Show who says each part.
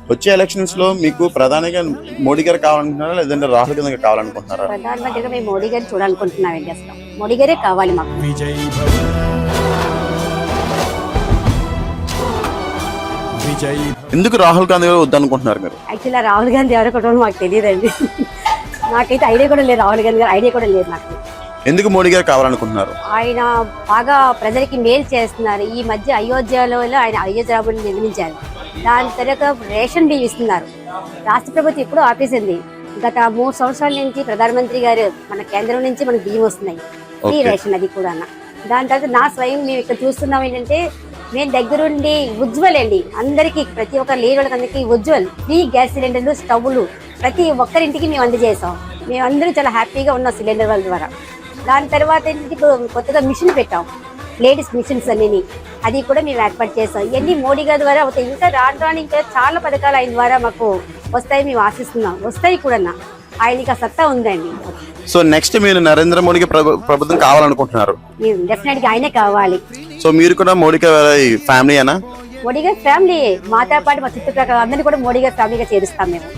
Speaker 1: వచ్చే ఎలక్షన్స్ లో మీకు ప్రధానిగా మోడీ గారు కావాలనుకుంటున్నారా లేదంటే రాహుల్ గాంధీ గారు కావాలనుకుంటున్నారా?
Speaker 2: ప్రధానమంత్రిగా మేము మోడీ గారిని చూడాలనుకుంటున్నామండి. అసలు మోడీ గారే కావాలి మాకు.
Speaker 1: ఎందుకు రాహుల్ గాంధీ గారు వద్దనుకుంటున్నారు మీరు?
Speaker 2: యాక్చువల్గా రాహుల్ గాంధీ ఎవరో కూడా మాకు తెలియదండి. నాకైతే ఐడియా కూడా లేదు. రాహుల్ గాంధీ గారు ఐడియా కూడా లేదు నాకు.
Speaker 1: ఎందుకు మోడీ గారు కావాలనుకుంటున్నారు?
Speaker 2: ఆయన బాగా ప్రజలకి మేలు చేస్తున్నారు. ఈ మధ్య అయోధ్యలో ఆయన అయోధ్య నిర్మించారు. దాని తర్వాత రేషన్ బియ్యం ఇస్తున్నారు. రాష్ట్ర ప్రభుత్వం ఎప్పుడూ ఆపేసింది. గత 3 సంవత్సరాల నుంచి ప్రధానమంత్రి గారు మన కేంద్రం నుంచి మనకు బియ్యం వస్తున్నాయి. ఈ రేషన్ అది కూడా. దాని తర్వాత నా స్వయం మేము ఇక్కడ చూస్తున్నాం ఏంటంటే, మేము దగ్గరుండి ఉజ్వల్ అండి అందరికీ, ప్రతి ఒక్క లేని వాళ్ళకి ఉజ్వల్ ఫ్రీ గ్యాస్ సిలిండర్లు, స్టవ్లు ప్రతి ఒక్కరింటికి మేము అందజేసాం. మేమందరూ చాలా హ్యాపీగా ఉన్నాం సిలిండర్ వాళ్ళ ద్వారా. దాని తర్వాత ఏంటంటే, ఇప్పుడు కొత్తగా మిషన్ పెట్టాం, లేడీస్ మిషన్స్ అన్ని, అది కూడా మేము ఏర్పాటు చేస్తాం. ఇవన్నీ మోడీ గారి ద్వారా అవుతాయి. ఇంకా రాను ఇంకా చాలా పథకాలు ఆయన ద్వారా మాకు వస్తాయి, మేము ఆశిస్తున్నాం. వస్తాయి కూడా. ఆయనకి ఆ సత్తా ఉందండి.
Speaker 1: సో నెక్స్ట్ మీరు నరేంద్ర మోడీకి ప్రభుత్వం కావాలనుకుంటున్నారు?
Speaker 2: డెఫినెట్ గా ఆయనే కావాలి.
Speaker 1: సో మీరు కూడా మోడీ గారి ఫ్యామిలీ అనా?
Speaker 2: మోడీ గారి ఫ్యామిలీ మాతో పాటు మా చుట్టుప్రక్కల అందరినీ కూడా మోడీ గారి ఫ్యామిలీగా చేరుస్తాం మేము.